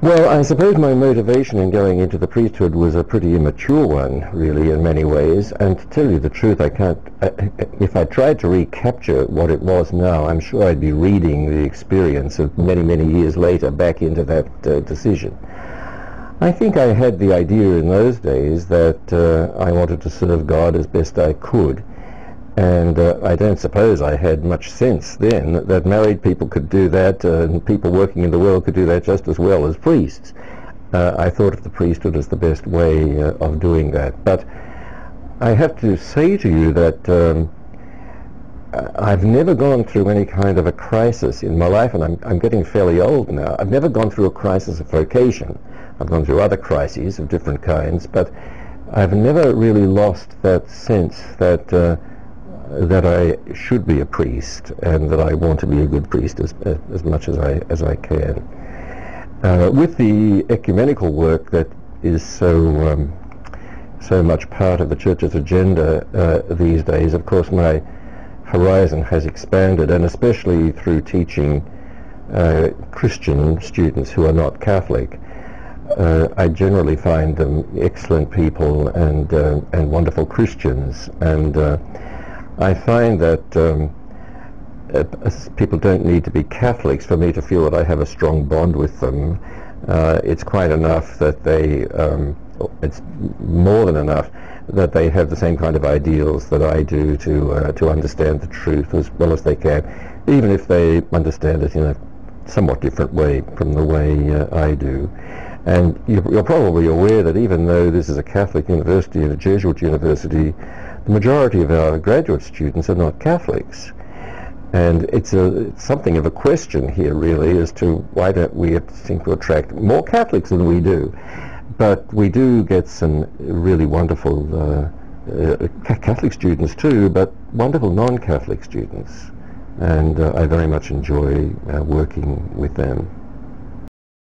Well, I suppose my motivation in going into the priesthood was a pretty immature one, really, in many ways. And to tell you the truth, if I tried to recapture what it was now, I'm sure I'd be reading the experience of many, many years later back into that decision. I think I had the idea in those days that I wanted to serve God as best I could. And I don't suppose I had much sense then that married people could do that and people working in the world could do that just as well as priests. I thought of the priesthood as the best way of doing that. But I have to say to you that I've never gone through any kind of a crisis in my life, and I'm getting fairly old now. I've never gone through a crisis of vocation. I've gone through other crises of different kinds, but I've never really lost that sense that that I should be a priest and that I want to be a good priest as much as I can. With the ecumenical work that is so much part of the Church's agenda these days, of course my horizon has expanded, and especially through teaching Christian students who are not Catholic. I generally find them excellent people and wonderful Christians, and I find that people don't need to be Catholics for me to feel that I have a strong bond with them. It's quite enough that it's more than enough that they have the same kind of ideals that I do to understand the truth as well as they can, even if they understand it in a somewhat different way from the way I do. And you're probably aware that even though this is a Catholic university and a Jesuit university, the majority of our graduate students are not Catholics. And it's something of a question here, really, as to why don't we seem to attract more Catholics than we do. But we do get some really wonderful Catholic students too, but wonderful non-Catholic students. And I very much enjoy working with them.